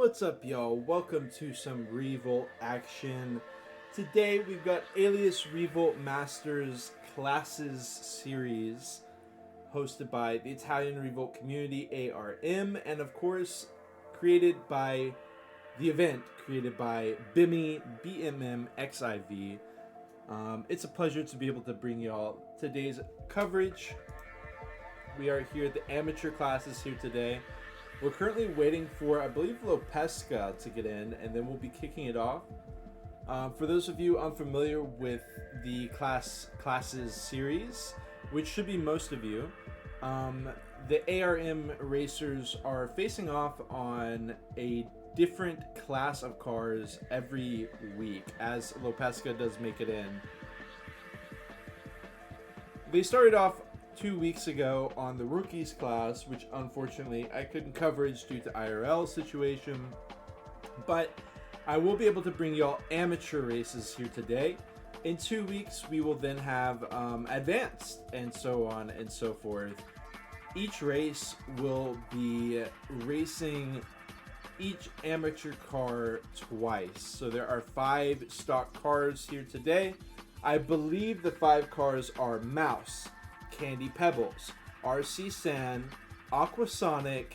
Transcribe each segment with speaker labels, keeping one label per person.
Speaker 1: What's up, y'all? Welcome to some Revolt action. Today we've got Alias Revolt Masters Classes series hosted by the Italian Revolt community ARM, and of course created by Bimmy BMMXIV. It's a pleasure to be able to bring y'all today's coverage. We are here at the amateur classes here today. We're currently waiting for, I believe, Lopesca to get in, and then we'll be kicking it off. For those of you unfamiliar with the classes series, which should be most of you, the ARM racers are facing off on a different class of cars every week, as Lopesca does make it in. They started off 2 weeks ago on the rookies class, which unfortunately I couldn't coverage due to IRL situation, but I will be able to bring y'all amateur races here today. In 2 weeks we will then have advanced and so on and so forth. Each race will be racing each amateur car twice, so there are 5 stock cars here today. I believe the 5 cars are Mouse, Candy Pebbles, RC Sand, Aquasonic,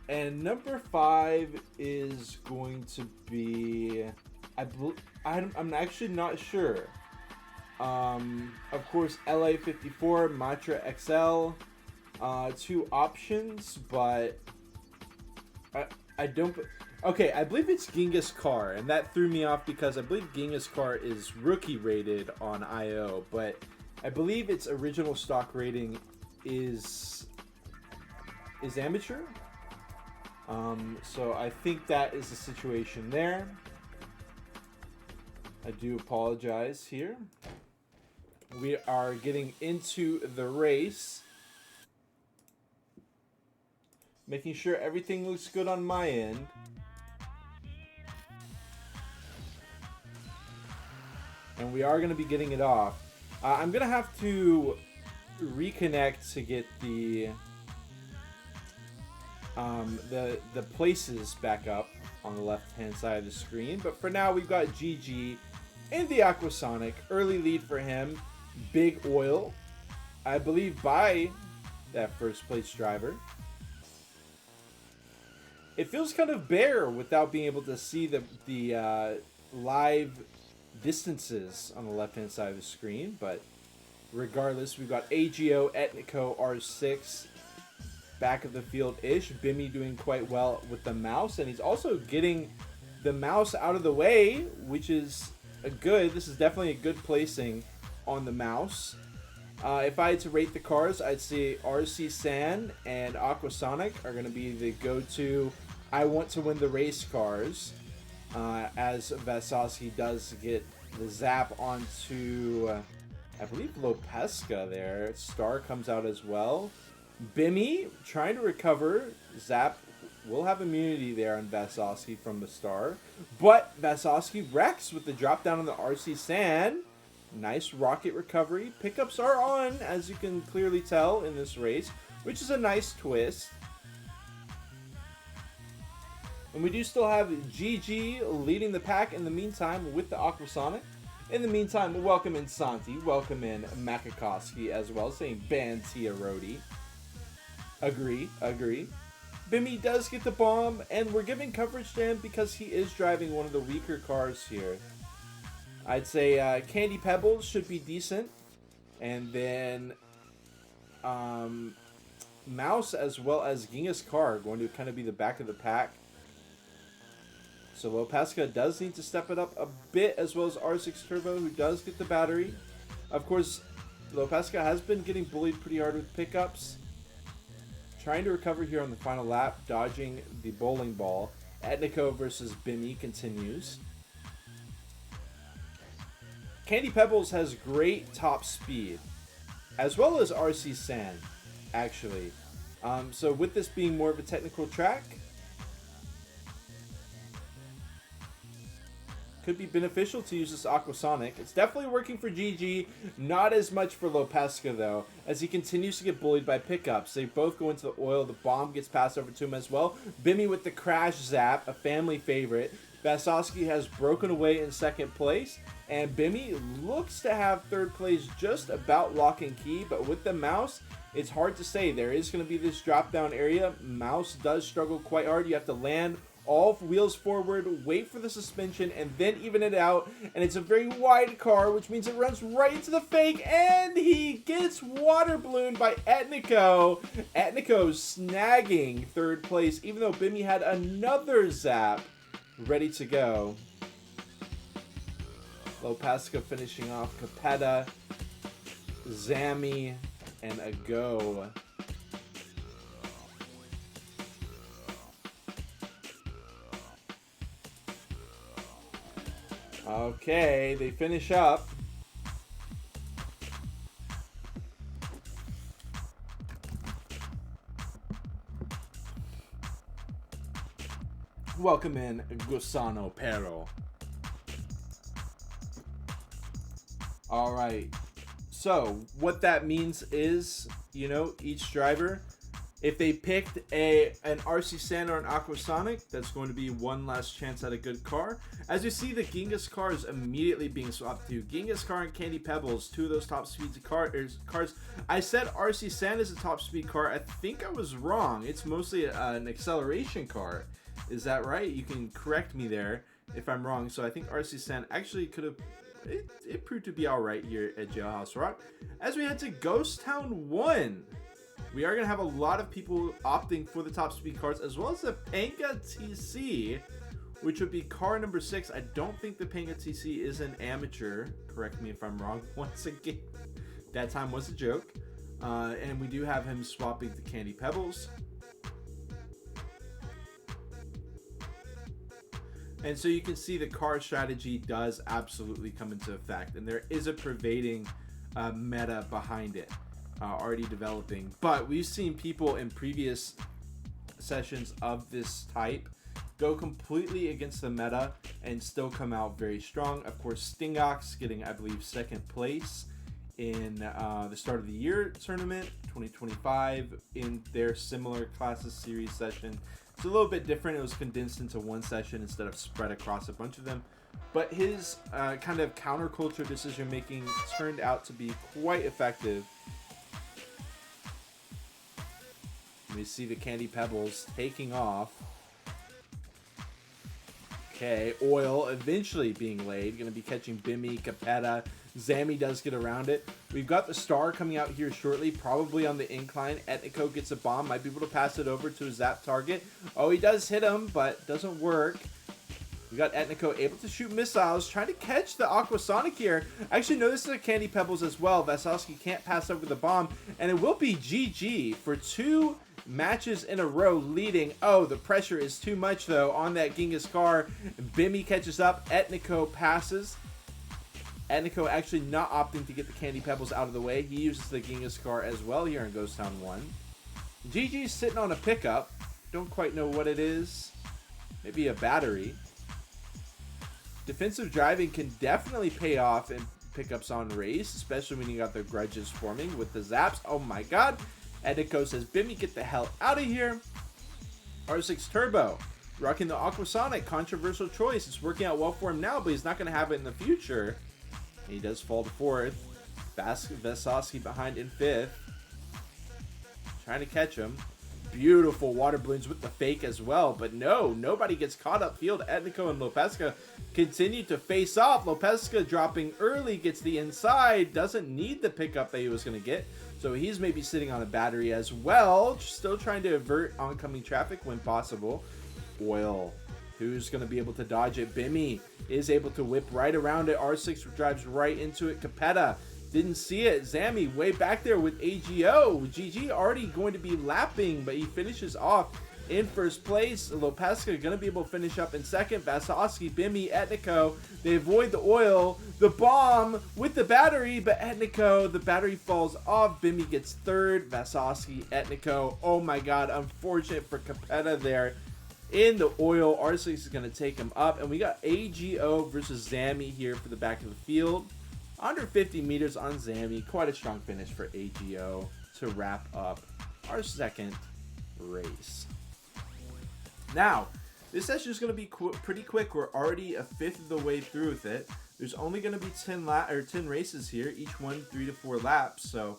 Speaker 1: and number 5 is going to be, I'm actually not sure. Of course, LA54, Matra XL, 2 options, but I don't. Okay, I believe it's Genghis Car, and that threw me off because I believe Genghis Car is rookie rated on IO, but I believe its original stock rating is amateur. So I think that is the situation there. I do apologize here. We are getting into the race. Making sure everything looks good on my end. And we are going to be getting it off. I'm going to have to reconnect to get the places back up on the left-hand side of the screen. But for now, we've got GG in the Aquasonic. Early lead for him. Big oil, I believe, by that first place driver. It feels kind of bare without being able to see the live distances on the left-hand side of the screen, but regardless, we've got AGO, Etnico, R6 back of the field-ish. Bimmy doing quite well with the Mouse, and he's also getting the Mouse out of the way, which is this is definitely a good placing on the Mouse. If I had to rate the cars, I'd say RC Sand and Aquasonic are going to be the go-to I want to win the race cars. As Vasowski does get the zap onto, I believe, Lopesca there. Star comes out as well. Bimmy trying to recover. Zap will have immunity there on Vasowski from the Star. But Vasowski wrecks with the drop down on the RC Sand. Nice rocket recovery. Pickups are on, as you can clearly tell in this race, which is a nice twist. And we do still have GG leading the pack in the meantime with the Aquasonic. In the meantime, we'll welcome in Santi, welcome in Makakowski as well, saying Bantia Rodi. Agree. Bimmy does get the bomb, and we're giving coverage to him because he is driving one of the weaker cars here. I'd say Candy Pebbles should be decent. And then Mouse as well as Genghis Car are going to kind of be the back of the pack. So Lopesca does need to step it up a bit, as well as R6 Turbo, who does get the battery. Of course, Lopesca has been getting bullied pretty hard with pickups. Trying to recover here on the final lap, dodging the bowling ball. Etnico versus Bimmy continues. Candy Pebbles has great top speed, as well as RC Sand, actually. So with this being more of a technical track, could be beneficial to use this Aquasonic. It's definitely working for GG, not as much for Lopesca though, as he continues to get bullied by pickups. They both go into the oil, the bomb gets passed over to him as well. Bimmy with the crash zap, a family favorite. Vasowski has broken away in second place, and Bimmy looks to have third place just about lock and key, but with the mouse, it's hard to say. There is going to be this drop down area. Mouse does struggle quite hard. You have to land all wheels forward, wait for the suspension, and then even it out. And it's a very wide car, which means it runs right into the fake, and he gets water ballooned by Etnico. Etnico snagging third place, even though Bimmy had another zap ready to go. Lopesca finishing off Capetta, Zammy, and a go. Okay, they finish up. Welcome in Gusano Pero. Alright, so what that means is, you know, each driver, if they picked an RC Sand or an Aquasonic, that's going to be one last chance at a good car. As you see, the Genghis car is immediately being swapped to. Genghis car and Candy Pebbles, two of those top speed cars. I said RC Sand is a top speed car. I think I was wrong. It's mostly an acceleration car. Is that right? You can correct me there if I'm wrong. So I think RC Sand actually could have... It proved to be alright here at Jailhouse Rock. As we head to Ghost Town 1, we are going to have a lot of people opting for the top speed cars, as well as the Panga TC, which would be car number 6. I don't think the Panga TC is an amateur. Correct me if I'm wrong. Once again, that time was a joke. And we do have him swapping the Candy Pebbles. And so you can see the car strategy does absolutely come into effect. And there is a pervading meta behind it. Already developing, but we've seen people in previous sessions of this type go completely against the meta and still come out very strong. Of course, Stingox getting, I believe, second place in the start of the year tournament 2025 in their similar Classes series session. It's a little bit different. It was condensed into one session instead of spread across a bunch of them, but his kind of counterculture decision making turned out to be quite effective. We see the Candy Pebbles taking off. Okay, oil eventually being laid. Going to be catching Bimmy, Capetta. Zammy does get around it. We've got the Star coming out here shortly, probably on the incline. Etnico gets a bomb. Might be able to pass it over to a zap target. Oh, he does hit him, but doesn't work. We got Etnico able to shoot missiles, trying to catch the Aquasonic here. Actually, no, this is a Candy Pebbles as well. Vasowski can't pass over the bomb, and it will be GG for 2 matches in a row leading. Oh, the pressure is too much though on that Genghis car. Bimmy catches up. Etnico passes. Etnico actually not opting to get the Candy Pebbles out of the way. He uses the Genghis car as well here in Ghost Town 1. GG's sitting on a pickup. Don't quite know what it is. Maybe a battery. Defensive driving can definitely pay off in pickups on race, especially when you got the grudges forming with the zaps. Oh my god. Etnico says, Bimmy, get the hell out of here. R6 Turbo, rocking the Aquasonic. Controversial choice. It's working out well for him now, but he's not going to have it in the future. He does fall to 4th. Vasowski behind in 5th. Trying to catch him. Beautiful water balloons with the fake as well, but no, nobody gets caught upfield. Etnico and Lopesca continue to face off. Lopesca dropping early, gets the inside, doesn't need the pickup that he was going to get. So he's maybe sitting on a battery as well, still trying to avert oncoming traffic when possible. Oil, who's going to be able to dodge it? Bimmy is able to whip right around it. R6 drives right into it. Capetta didn't see it. Zammy way back there with AGO. GG already going to be lapping, but he finishes off in first place. Lopesca going to be able to finish up in second. Vasowski, Bimmy, Etnico, they avoid the oil. The bomb with the battery, but Etnico, the battery falls off. Bimmy gets third. Vasowski, Etnico. Oh my god, unfortunate for Capetta there. in the oil. R6 is going to take him up. And we got AGO versus Zami here for the back of the field. Under 50 meters on Zami. Quite a strong finish for AGO to wrap up our second race. Now, this session is going to be pretty quick. We're already a fifth of the way through with it. There's only going to be 10 races here, each one 3 to 4 laps. So,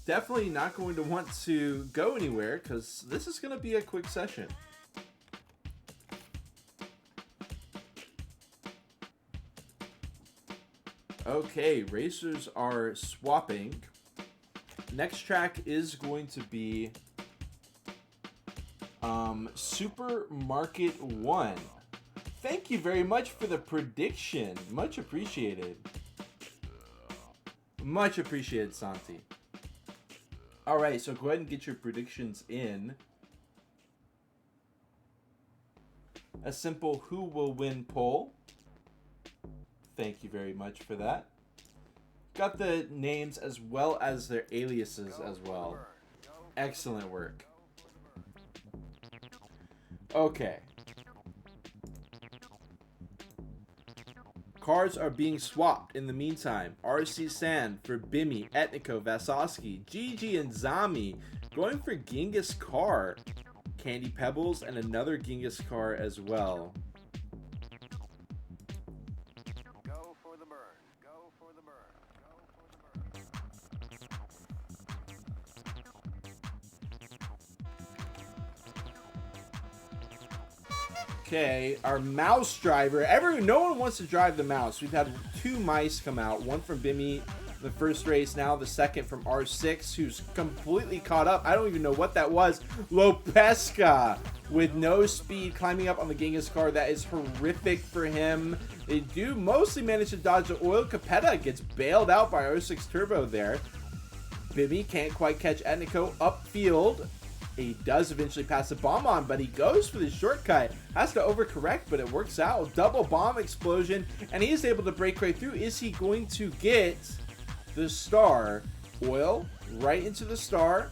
Speaker 1: definitely not going to want to go anywhere because this is going to be a quick session. Okay, racers are swapping. Next track is going to be Supermarket 1. Thank you very much for the prediction. Much appreciated. Much appreciated, Santi. Alright, so go ahead and get your predictions in. A simple who will win poll. Thank you very much for that. Got the names as well as their aliases as well. Excellent work. Okay. Cars are being swapped in the meantime. RC Sand for Bimmy, Etnico, Vasoski, Gigi, and Zami going for Genghis Car. Candy Pebbles and another Genghis Car as well.
Speaker 2: Go for the burn. Go for the burn. Go for the burn.
Speaker 1: Okay, our mouse driver. No one wants to drive the mouse. We've had 2 mice come out. One from Bimmy the first race, now the second from R6, who's completely caught up. I don't even know what that was. Lopesca with no speed climbing up on the Genghis car. That is horrific for him. They do mostly manage to dodge the oil. Capetta gets bailed out by R6 Turbo there. Bimmy can't quite catch Etnico upfield. He does eventually pass the bomb on, but he goes for the shortcut. Has to overcorrect, but it works out. Double bomb explosion, and he is able to break right through. Is he going to get the star? Oil right into the star.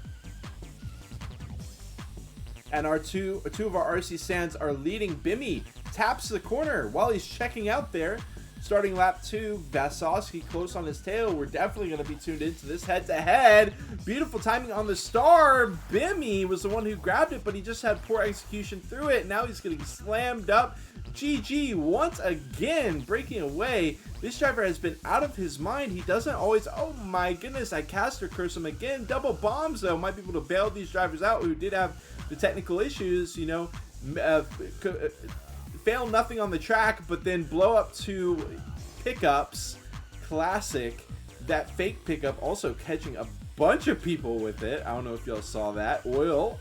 Speaker 1: And our two of our RC Sands are leading. Bimmy taps the corner while he's checking out there. Starting lap 2, Vasoski close on his tail. We're definitely going to be tuned into this head-to-head. Beautiful timing on the star. Bimmy was the one who grabbed it, but he just had poor execution through it. Now he's getting slammed up. GG once again breaking away. This driver has been out of his mind. He doesn't always... Oh my goodness, I caster curse him again. Double bombs, though. Might be able to bail these drivers out who did have the technical issues, you know. Fail nothing on the track, but then blow up 2 pickups. Classic. That fake pickup also catching a bunch of people with it. I don't know if y'all saw that. Oil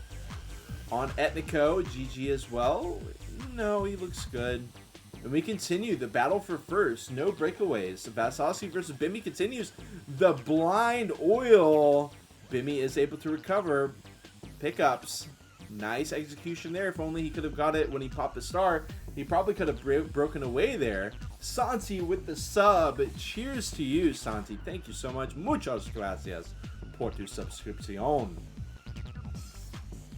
Speaker 1: on Etnico. GG as well. No, he looks good. And we continue the battle for first. No breakaways. Vasoski versus Bimmy continues. The blind Oil. Bimmy is able to recover. Pickups. Nice execution there. If only he could have got it when he popped the star. He probably could have broken away there. Santi with the sub. Cheers to you, Santi. Thank you so much. Muchas gracias por tu suscripción.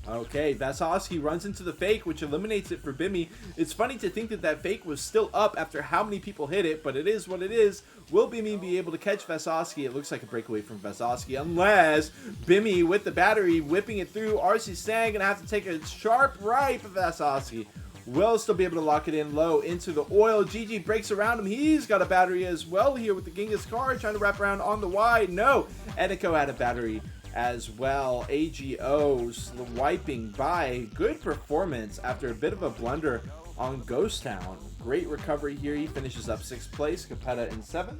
Speaker 1: Okay, Vasoski runs into the fake, which eliminates it for Bimmy. It's funny to think that that fake was still up after how many people hit it, but it is what it is. Will Bimmy be able to catch Vasoski? It looks like a breakaway from Vasoski, unless Bimmy with the battery whipping it through. RC Sang gonna have to take a sharp right for Vasoski. Will still be able to lock it in low into the oil. GG breaks around him. He's got a battery as well here with the Genghis car, trying to wrap around on the wide. No, Etnico had a battery as well. AGO's wiping by. Good performance after a bit of a blunder on Ghost Town. Great recovery here. He finishes up 6th place. Capetta in 7th.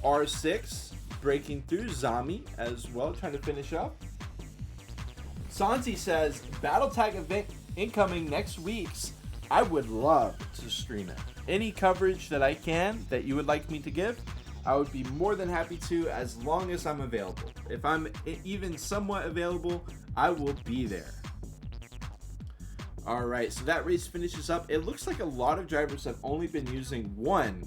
Speaker 1: R6 breaking through. Zami as well, trying to finish up. Santi says, Battle Tag event incoming next week's. I would love to stream it. Any coverage that I can that you would like me to give, I would be more than happy to, as long as I'm available. If I'm even somewhat available, I will be there. Alright, so that race finishes up. It looks like a lot of drivers have only been using one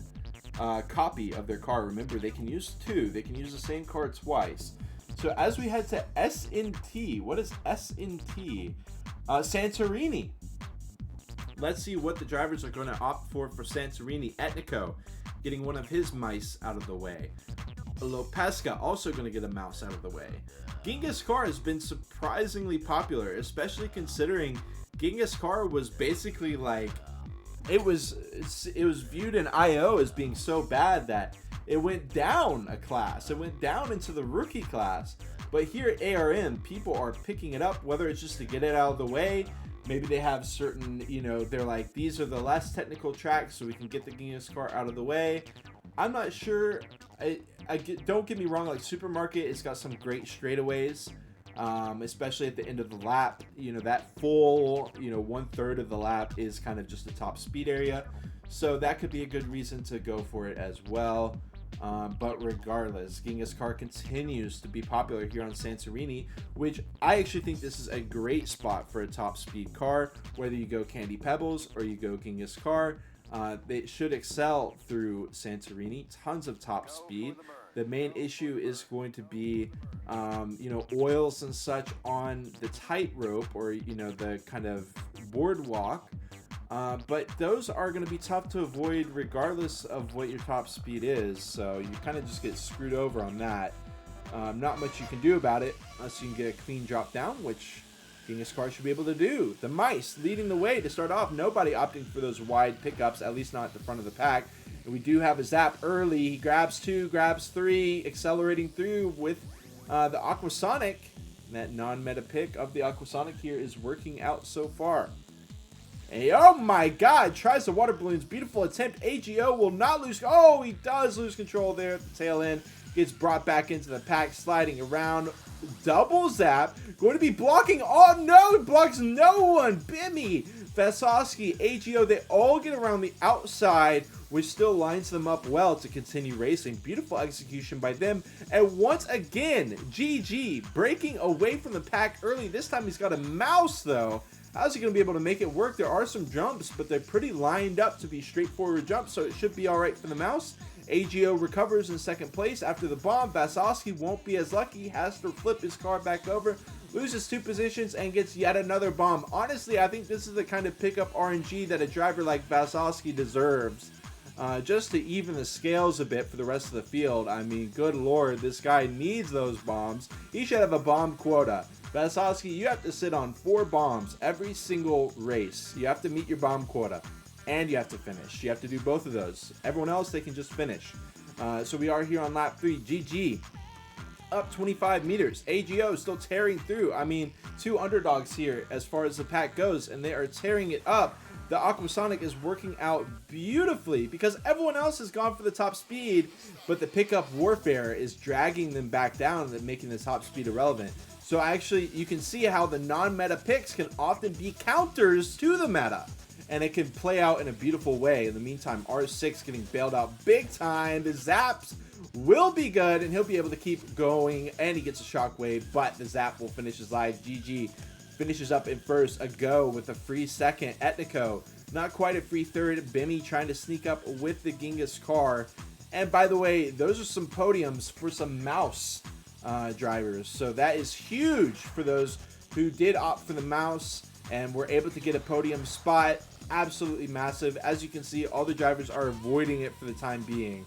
Speaker 1: copy of their car. Remember, they can use 2. They can use the same car twice. So as we head to S&T, what is S&T? Santorini. Let's see what the drivers are going to opt for Santorini. Etnico getting one of his mice out of the way. Lopesca also going to get a mouse out of the way. Genghis Khan has been surprisingly popular, especially considering Genghis Khan was basically like, it was viewed in IO as being so bad that it went down a class. It went down into the rookie class. But here at ARM, people are picking it up, whether it's just to get it out of the way. Maybe they have certain, they're like, these are the less technical tracks, so we can get the Genghis Khan out of the way. I'm not sure. Don't get me wrong, like Supermarket, it's got some great straightaways, especially at the end of the lap. That full, 1/3 of the lap is kind of just the top speed area. So that could be a good reason to go for it as well. But regardless, Genghis Khan continues to be popular here on Santorini, which I actually think this is a great spot for a top speed car. Whether you go Candy Pebbles or you go Genghis Khan, they should excel through Santorini. Tons of top speed. The main issue is going to be, oils and such on the tightrope or, the kind of boardwalk. But those are going to be tough to avoid regardless of what your top speed is. So you kind of just get screwed over on that. Not much you can do about it unless you can get a clean drop down, which Genghis Khan should be able to do. The mice leading the way to start off. Nobody opting for those wide pickups, at least not at the front of the pack. And we do have a zap early. He grabs 2, grabs 3, accelerating through with the Aquasonic. That non-meta pick of the Aquasonic here is working out so far. And oh my god, tries the water balloons. Beautiful attempt. AGO will not lose. Oh, he does lose control there at the tail end. Gets brought back into the pack, sliding around. Double zap. Going to be blocking. Oh no, it blocks no one. Bimmy, Vasovsky, AGO, they all get around the outside, which still lines them up well to continue racing. Beautiful execution by them. And once again, GG breaking away from the pack early. This time he's got a mouse though. How's he going to be able to make it work? There are some jumps, but they're pretty lined up to be straightforward jumps, so it should be all right for the mouse. AGO recovers in second place after the bomb. Vasovsky won't be as lucky, has to flip his car back over, loses 2 positions, and gets yet another bomb. Honestly, I think this is the kind of pickup RNG that a driver like Vasovsky deserves, just to even the scales a bit for the rest of the field. I mean, good lord, this guy needs those bombs. He should have a bomb quota. Vasovsky, you have to sit on 4 bombs every single race. You have to meet your bomb quota, and you have to finish. You have to do both of those. Everyone else, they can just finish. So we are here on lap 3. GG. Up 25 meters. AGO still tearing through. I mean, 2 underdogs here as far as the pack goes, and they are tearing it up. The Aquasonic is working out beautifully because everyone else has gone for the top speed, but the pickup warfare is dragging them back down and making the top speed irrelevant. So actually, you can see how the non-meta picks can often be counters to the meta, and it can play out in a beautiful way. In the meantime, R6 getting bailed out big time. The zaps will be good, and he'll be able to keep going, and he gets a shockwave, but the zap will finish his live. GG finishes up in first. A go with a free second. Etnico, not quite a free third. Bimmy trying to sneak up with the Genghis car. And by the way, those are some podiums for some mouse drivers, so that is huge for those who did opt for the mouse and were able to get a podium spot. Absolutely massive. As you can see, all the drivers are avoiding it for the time being,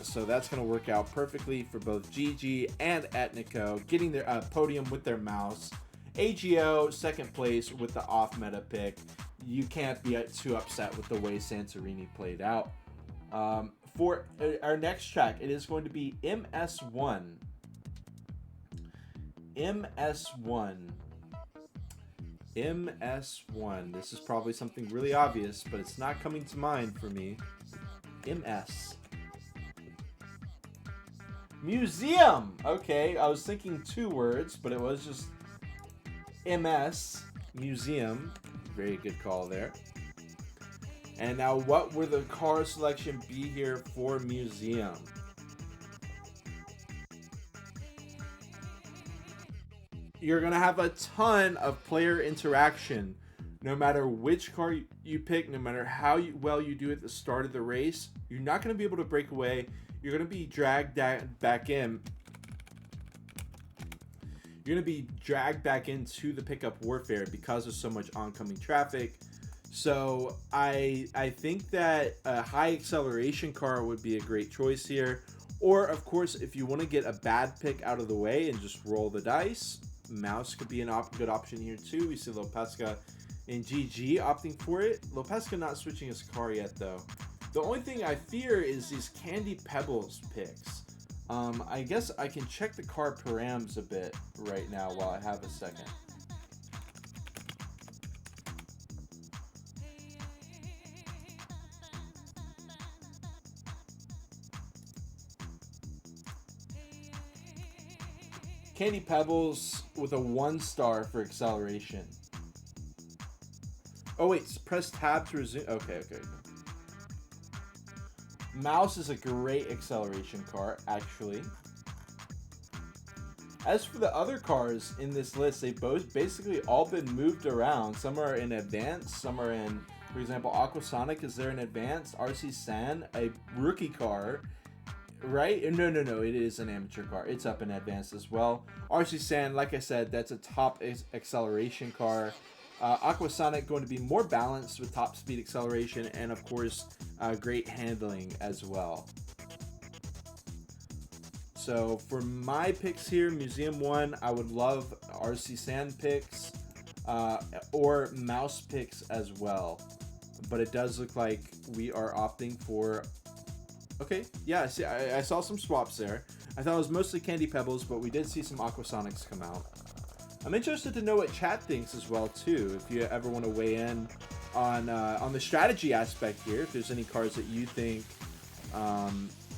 Speaker 1: so that's going to work out perfectly for both GG and Etnico getting their podium with their mouse. AGO second place with the off meta pick. You can't be too upset with the way Santorini played out. For our next track, it is going to be MS1. MS1. This is probably something really obvious, but it's not coming to mind for me. MS. Museum! Okay, I was thinking 2 words, but it was just MS. Museum. Very good call there. And now, what would the car selection be here for Museum? You're going to have a ton of player interaction. No matter which car you pick, no matter how well you do at the start of the race, you're not going to be able to break away. You're going to be dragged back in. you're going to be dragged back into the pickup warfare because of so much oncoming traffic. So I think that a high acceleration car would be a great choice here. Or, of course, if you want to get a bad pick out of the way and just roll the dice, Mouse could be a good option here too. We see Lopesca and GG opting for it. Lopesca not switching his car yet, though. The only thing I fear is these Candy Pebbles picks. I guess I can check the car params a bit right now while I have a second. Candy Pebbles with a 1-star for acceleration. Oh wait, press tab to resume. Okay. Mouse is a great acceleration car, actually. As for the other cars in this list, they've both basically all been moved around. Some are in advanced, some are in, for example, Aquasonic is there in advanced. RC San, a rookie car. Right? No, it is an amateur car. It's up in advanced as well. RC San, like I said, that's a top acceleration car. Aquasonic going to be more balanced with top speed acceleration and, of course, great handling as well. So for my picks here, Museum 1, I would love RC San picks or Mouse picks as well. But it does look like we are opting for... Okay, yeah, see, I saw some swaps there. I thought it was mostly Candy Pebbles, but we did see some Aquasonics come out. I'm interested to know what chat thinks as well, too, if you ever want to weigh in on the strategy aspect here. If there's any cars that you think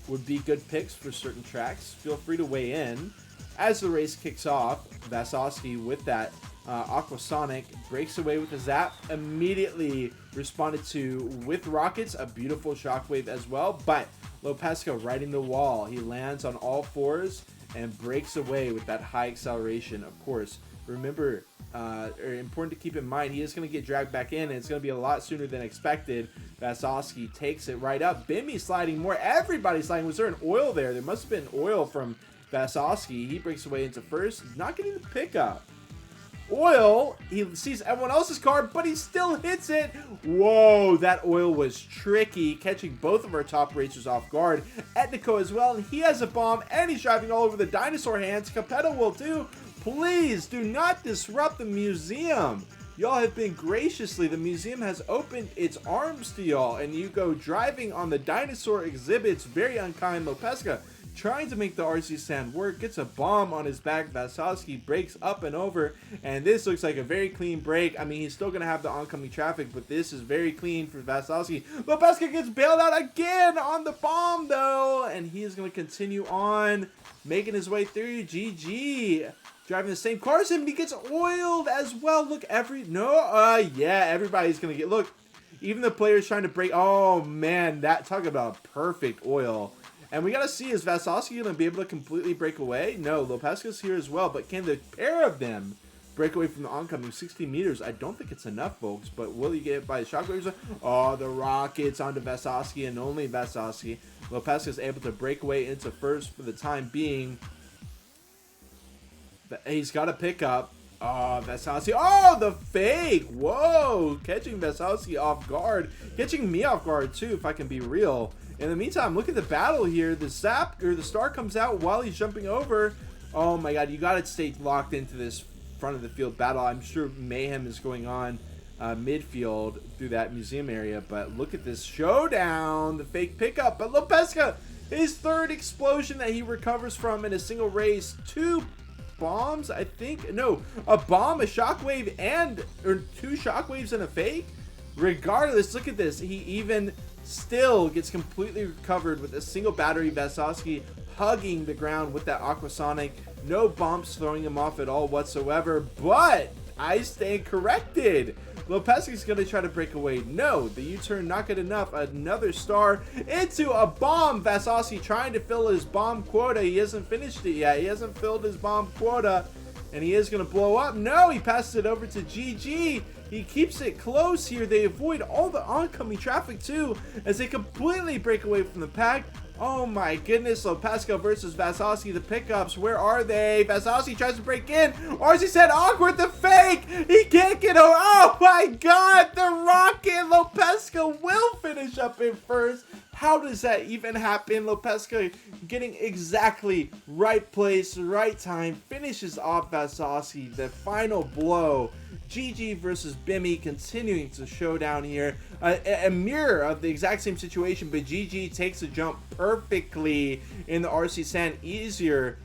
Speaker 1: would be good picks for certain tracks, feel free to weigh in. As the race kicks off, Vasowski with that Aquasonic breaks away with a zap, immediately responded to with rockets, a beautiful shockwave as well, but Lopesca riding the wall. He lands on all fours and breaks away with that high acceleration. Of course, remember, important to keep in mind, he is going to get dragged back in, and it's going to be a lot sooner than expected. Vasowski takes it right up. Bimmy sliding more. Everybody sliding. Was there an oil there? There must have been oil from Vasowski. He breaks away into first. He's not getting the pickup. Oil, he sees everyone else's car, but he still hits it. Whoa, that oil was tricky, catching both of our top racers off guard. Etnico as well, and he has a bomb, and he's driving all over the dinosaur hands. Capetto will too. Please do not disrupt the museum. Y'all have been graciously, the museum has opened its arms to y'all, and you go driving on the dinosaur exhibits. Very unkind. Lopesca trying to make the RC stand work, gets a bomb on his back. Vasowski breaks up and over, and this looks like a very clean break. I mean, he's still going to have the oncoming traffic, but this is very clean for Vasowski. Lopesca gets bailed out again on the bomb, though, and he is going to continue on, making his way through. GG. Driving the same car as him, and he gets oiled as well. Look, yeah, everybody's going to get, look, even the players trying to break. Oh, man, that, talk about perfect oil. And we got to see, is Vasowski going to be able to completely break away? No, Lopesca's here as well, but can the pair of them break away from the oncoming 60 meters? I don't think it's enough, folks, but will he get hit by the shockwaves? Oh, the rockets onto Vasowski and only Vasowski. Lopesca's able to break away into first for the time being. He's got a pickup. Oh, Vasowski. Oh, the fake. Whoa. Catching Vasowski off guard. Catching me off guard, too, if I can be real. In the meantime, look at the battle here. The star comes out while he's jumping over. Oh, my God. You got to stay locked into this front of the field battle. I'm sure mayhem is going on midfield through that museum area. But look at this showdown. The fake pickup. But Lopesca, his third explosion that he recovers from in a single race. 2 bombs, I think. No, a bomb, a shockwave, or 2 shockwaves and a fake. Regardless, look at this. He even still gets completely recovered with a single battery. Vasowski hugging the ground with that Aquasonic. No bumps throwing him off at all whatsoever. But I stand corrected. Lopesca's going to try to break away. No, the U-turn not good enough. Another star into a bomb. Vasowski trying to fill his bomb quota. He hasn't finished it yet. He hasn't filled his bomb quota. And he is going to blow up. No, he passes it over to GG. He keeps it close here. They avoid all the oncoming traffic too, as they completely break away from the pack. Oh my goodness, Lopesco versus Vasowski, the pickups, where are they? Vasowski tries to break in. RC said awkward, the fake. He can't get over. Oh my god, the rocket. Lopesco will finish up in first. How does that even happen? Lopesco getting exactly right place, right time, finishes off Vasowski. The final blow. GG versus Bimmy continuing to show down here. A mirror of the exact same situation, but GG takes a jump perfectly in the RC Sand. Easier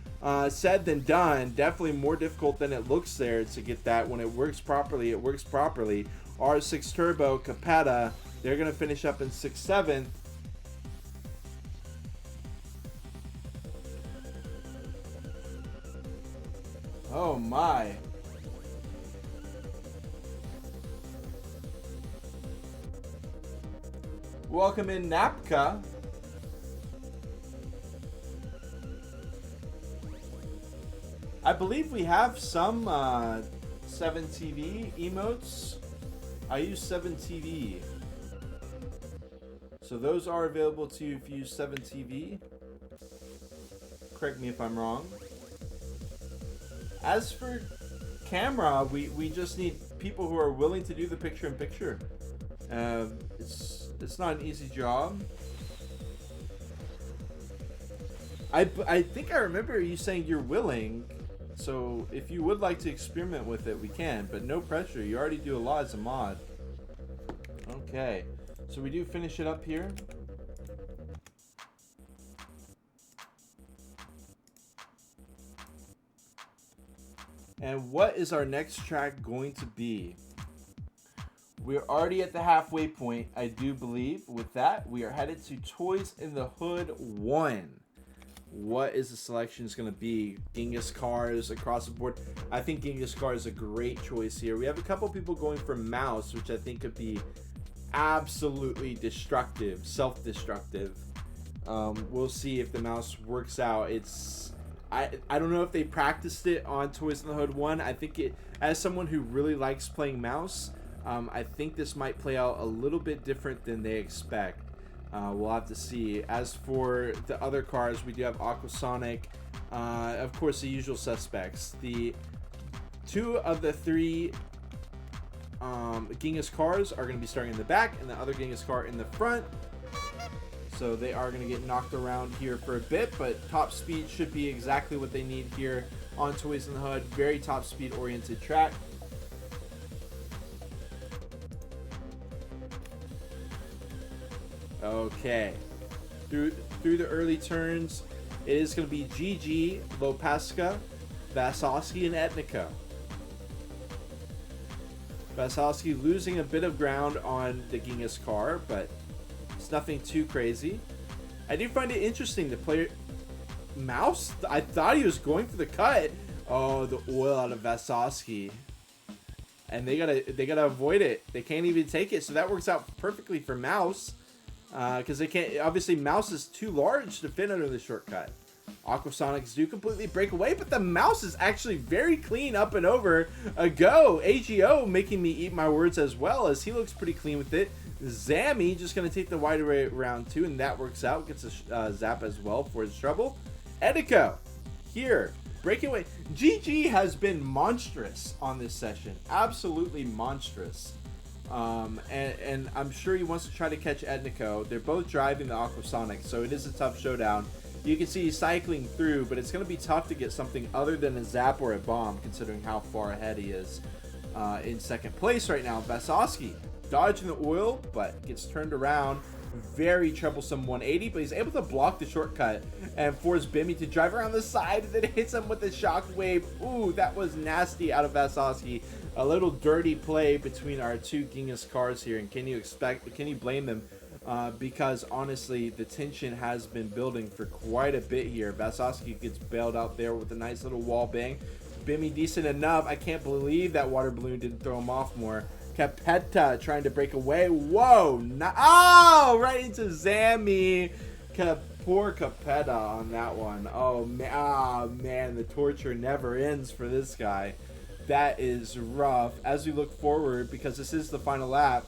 Speaker 1: said than done. Definitely more difficult than it looks there to get that. When it works properly, it works properly. R6 Turbo, Capetta, they're going to finish up in 6th, 7th. Oh my. Welcome in, Napka. I believe we have some 7TV emotes. I use 7TV. So those are available to you if you use 7TV. Correct me if I'm wrong. As for camera, we just need people who are willing to do the picture-in-picture. It's not an easy job. I think I remember you saying you're willing, so if you would like to experiment with it, we can, but no pressure. You already do a lot as a mod. Okay, so we do finish it up here. And what is our next track going to be? We're already at the halfway point, I do believe. With that, we are headed to Toys in the Hood 1. What is the selection going to be? Genghis cars across the board. I think Genghis car is a great choice here. We have a couple people going for mouse, which I think could be absolutely destructive, self-destructive. We'll see if the mouse works out. I don't know if they practiced it on Toys in the Hood 1. I think it, as someone who really likes playing mouse, I think this might play out a little bit different than they expect. We'll have to see. As for the other cars, we do have Aquasonic. Of course, the usual suspects. The 2 of the 3 Genghis cars are going to be starting in the back, and the other Genghis car in the front. So they are going to get knocked around here for a bit, but top speed should be exactly what they need here on Toys in the Hood. Very top speed oriented track. Okay, through the early turns, it is going to be GG, Lopesca, Vasowski, and Etnico. Vasowski losing a bit of ground on the Genghis car, but it's nothing too crazy. I do find it interesting to play mouse. I thought he was going for the cut. Oh, the oil out of Vasowski. And they gotta avoid it. They can't even take it. So that works out perfectly for mouse. Because they can't, obviously mouse is too large to fit under the shortcut. Aquasonics do completely break away, but the mouse is actually very clean up and over. A go. AGO making me eat my words as well, as he looks pretty clean with it. Zammy just going to take the wide array round 2, and that works out. Gets a zap as well for his trouble. Edico here, breaking away. GG has been monstrous on this session. Absolutely monstrous. And I'm sure he wants to try to catch Etnico. They're both driving the Aquasonic, so it is a tough showdown. You can see he's cycling through, but it's going to be tough to get something other than a zap or a bomb, considering how far ahead he is in second place right now. Vasowski dodging the oil, but gets turned around. Very troublesome 180, but he's able to block the shortcut and force Bimmy to drive around the side, and then hits him with the shockwave. Ooh, that was nasty out of Vasowski. A little dirty play between our 2 Genghis cars here, and can you blame them? Because honestly, the tension has been building for quite a bit here. Vasowski gets bailed out there with a nice little wall bang. Bimmy decent enough. I can't believe that water balloon didn't throw him off more. Capetta trying to break away. Whoa! Oh, right into Zammy. Poor Capetta on that one. Oh man, the torture never ends for this guy. That is rough. As we look forward, because this is the final lap,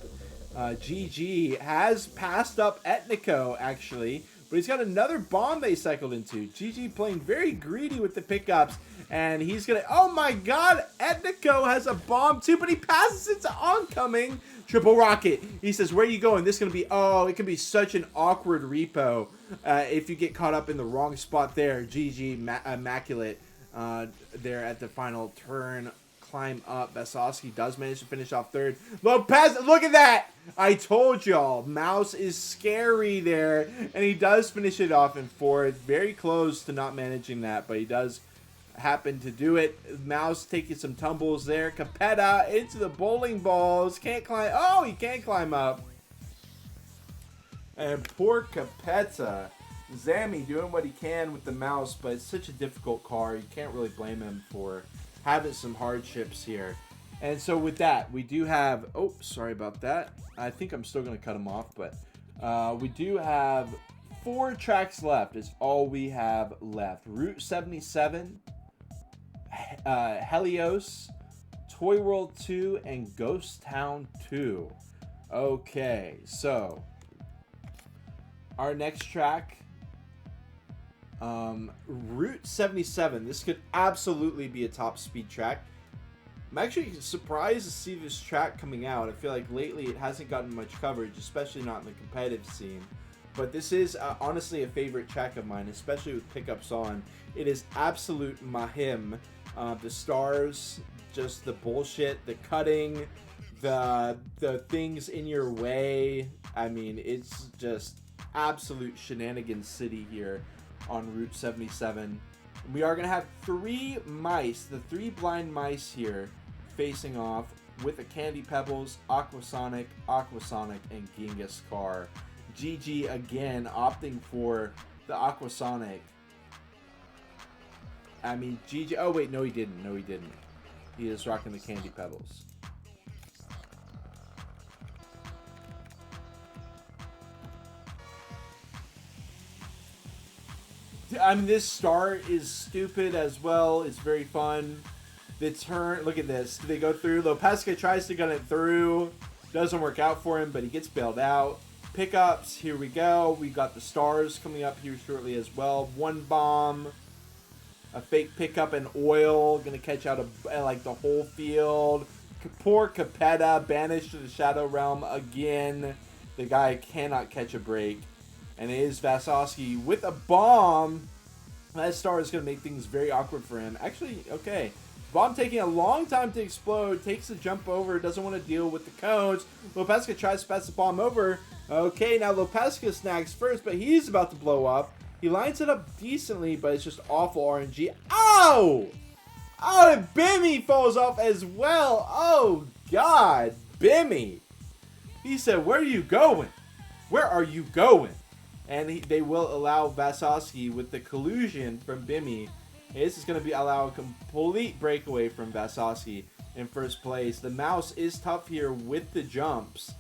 Speaker 1: GG has passed up Etnico, actually, But he's got another bomb they cycled into. GG playing very greedy with the pickups. And he's going to... Oh my god! Etnico has a bomb too, but he passes it to oncoming. Triple rocket. He says, where are you going? This is going to be... Oh, it can be such an awkward repo if you get caught up in the wrong spot there. GG, immaculate there at the final turn. Climb up. Vasovsky does manage to finish off third. Lopez, look at that! I told y'all, Mouse is scary there. And he does finish it off in fourth. Very close to not managing that, but he does happen to do it. Mouse taking some tumbles there. Capetta into the bowling balls. Can't climb. Oh, he can't climb up. And poor Capetta. Zammy doing what he can with the Mouse, but it's such a difficult car. You can't really blame him for having some hardships here. And so with that, we do have... Oh, sorry about that. I think I'm still going to cut him off, but we do have 4 tracks left is all we have left. Route 77, Helios, Toy World 2, and Ghost Town 2. Okay, so our next track, Route 77. This could absolutely be a top speed track. I'm actually surprised to see this track coming out. I feel like lately it hasn't gotten much coverage, especially not in the competitive scene. But this is honestly a favorite track of mine, especially with pickups on. It is absolute mahim. The stars, just the bullshit, the cutting, the things in your way. I mean, it's just absolute shenanigans city here on Route 77. We are going to have 3 mice, the 3 blind mice here, facing off with the Candy Pebbles, Aquasonic, and Genghis Car. GG again opting for the Aquasonic. I mean, GG. Oh, wait, no, he didn't. No, he didn't. He is rocking the Candy Pebbles. I mean, this start is stupid as well. It's very fun. The turn, look at this. They go through. Lopesca tries to gun it through. Doesn't work out for him, but he gets bailed out. Pickups, here we go. We got the stars coming up here shortly as well. 1 bomb. A fake pickup and oil. Gonna catch out like the whole field. Poor Capetta banished to the Shadow Realm again. The guy cannot catch a break. And it is Vasovsky with a bomb. That star is going to make things very awkward for him. Actually, okay. Bomb taking a long time to explode. Takes the jump over. Doesn't want to deal with the cones. Lopesca tries to pass the bomb over. Okay, now Lopesca snags first, but he's about to blow up. He lines it up decently, but it's just awful RNG. Oh! Oh, and Bimmy falls off as well. Oh, God. Bimmy. He said, where are you going? Where are you going? And they will allow Vasovsky with the collusion from Bimmy. This is going to allow a complete breakaway from Vasovsky in first place. The Mouse is tough here with the jumps.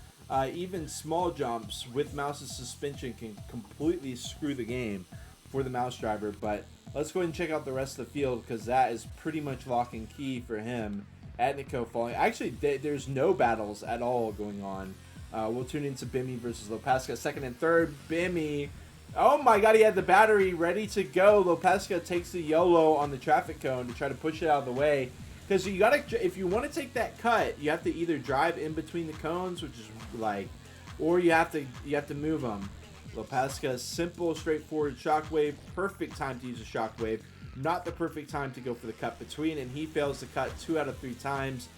Speaker 1: Even small jumps with Mouse's suspension can completely screw the game for the Mouse driver. But let's go ahead and check out the rest of the field because that is pretty much lock and key for him. Etnico falling. Actually, there's no battles at all going on. We'll tune into Bimmy versus Lopesca. Second and third, Bimmy. Oh my god, he had the battery ready to go. Lopesca takes the YOLO on the traffic cone to try to push it out of the way. Because you gotta, if you want to take that cut, you have to either drive in between the cones, which is like, or you have to move them. Lopesca, simple, straightforward shockwave. Perfect time to use a shockwave. Not the perfect time to go for the cut between, and he fails to cut 2 out of 3 times.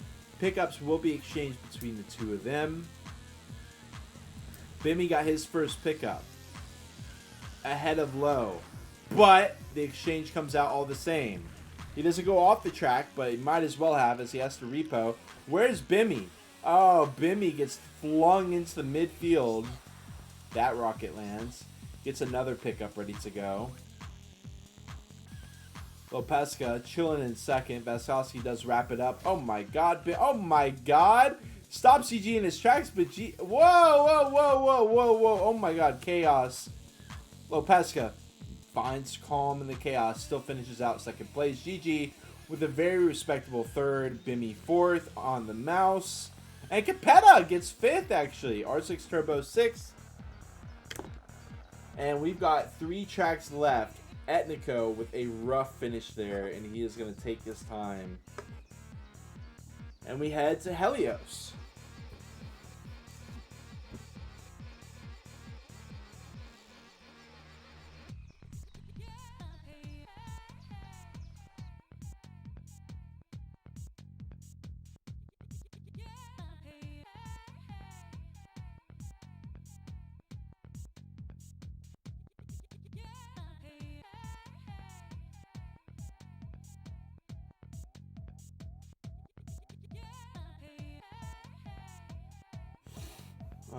Speaker 1: Pickups will be exchanged between the 2 of them. Bimmy got his first pickup ahead of Low, but the exchange comes out all the same. He doesn't go off the track, but he might as well have as he has to repo. Where's Bimmy? Oh, Bimmy gets flung into the midfield. That rocket lands. Gets another pickup ready to go. Lopesca chilling in second. Vasovsky does wrap it up. Oh my god. Oh my god. Stops CG in his tracks, but whoa. Oh my god. Chaos. Lopesca finds calm in the chaos. Still finishes out second place. GG with a very respectable third. Bimmy fourth on the Mouse. And Capetta gets fifth, actually. R6 Turbo 6. And we've got 3 tracks left. Etnico with a rough finish there, and he is going to take his time. And we head to Helios.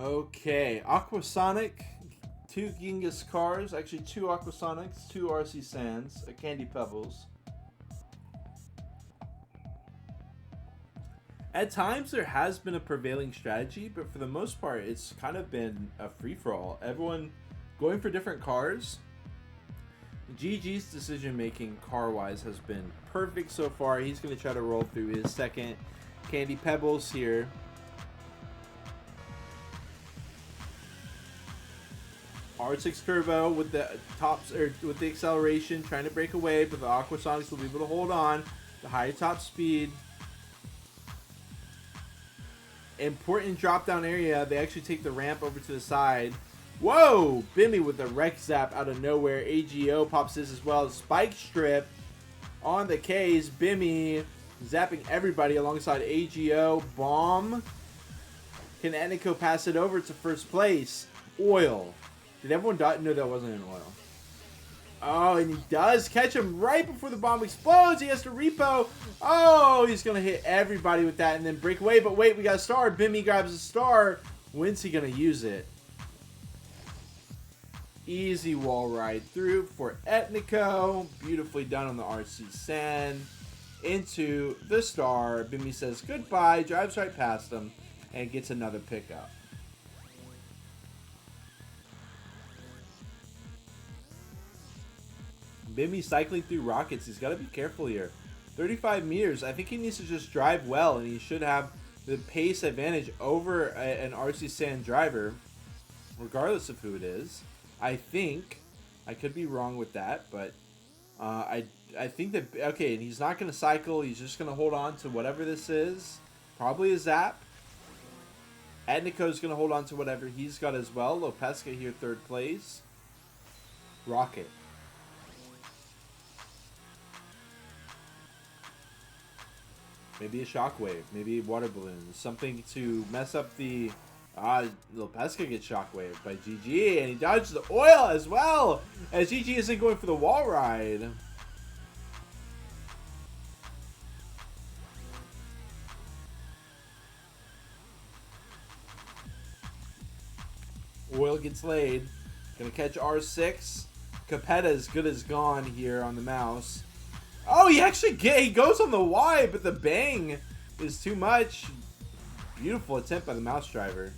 Speaker 1: Okay, Aquasonic, 2 Genghis cars, actually 2 Aquasonics, 2 RC Sands, a Candy Pebbles. At times there has been a prevailing strategy, but for the most part it's kind of been a free-for-all. Everyone going for different cars. GG's decision making car-wise has been perfect so far. He's going to try to roll through his second Candy Pebbles here. R6 Turbo with the tops or with the acceleration, trying to break away, but the Aquasonics will be able to hold on. The higher top speed. Important drop down area. They actually take the ramp over to the side. Whoa! Bimmy with the wreck zap out of nowhere. AGO pops this as well. Spike strip on the K's. Bimmy zapping everybody alongside AGO. Bomb. Can Enico pass it over to first place? Oil. Did everyone die? No, that wasn't an oil. Oh, and he does catch him right before the bomb explodes. He has to repo. Oh, he's going to hit everybody with that and then break away. But wait, we got a star. Bimmy grabs a star. When's he going to use it? Easy wall ride through for Etnico. Beautifully done on the RC Sand. Into the star. Bimmy says goodbye, drives right past him, and gets another pickup. Bimmy cycling through rockets. He's got to be careful here. 35 meters. I think he needs to just drive well, and he should have the pace advantage over an RC Sand driver, regardless of who it is. I think. I could be wrong with that, but I think that, okay, and he's not going to cycle. He's just going to hold on to whatever this is. Probably a zap. Etnico's going to hold on to whatever he's got as well. Lopesca here, 3rd place. Rocket. Maybe a shockwave. Maybe a water balloon. Something to mess up the... Lopesca gets shockwave by GG, and he dodges the oil as well, as GG isn't going for the wall ride. Oil gets laid. Gonna catch R6. Capetta as good as gone here on the mouse. Oh, he goes on the Y, but the bang is too much. Beautiful attempt by the mouse driver.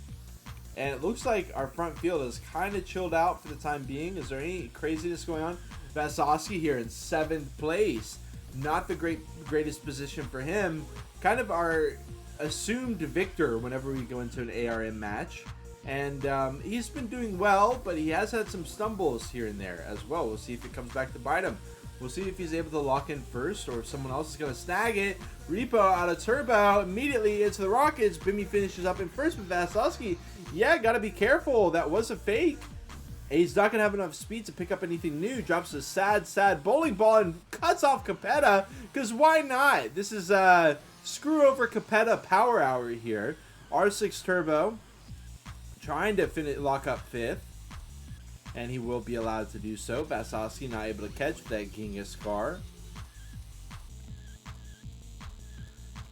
Speaker 1: And it looks like our front field is kind of chilled out for the time being. Is there any craziness going on? Vasovsky here in 7th place. Not the greatest position for him. Kind of our assumed victor whenever we go into an ARM match. And he's been doing well, but he has had some stumbles here and there as well. We'll see if it comes back to bite him. We'll see if he's able to lock in first or if someone else is going to snag it. Repo out of turbo immediately into the rockets. Bimmy finishes up in first with Vasovsky. Yeah, got to be careful. That was a fake. He's not going to have enough speed to pick up anything new. Drops a sad bowling ball and cuts off Capetta. Because why not? This is screw over Capetta power hour here. R6 Turbo trying to lock up 5th. And he will be allowed to do so. Vasovsky not able to catch that Genghis car.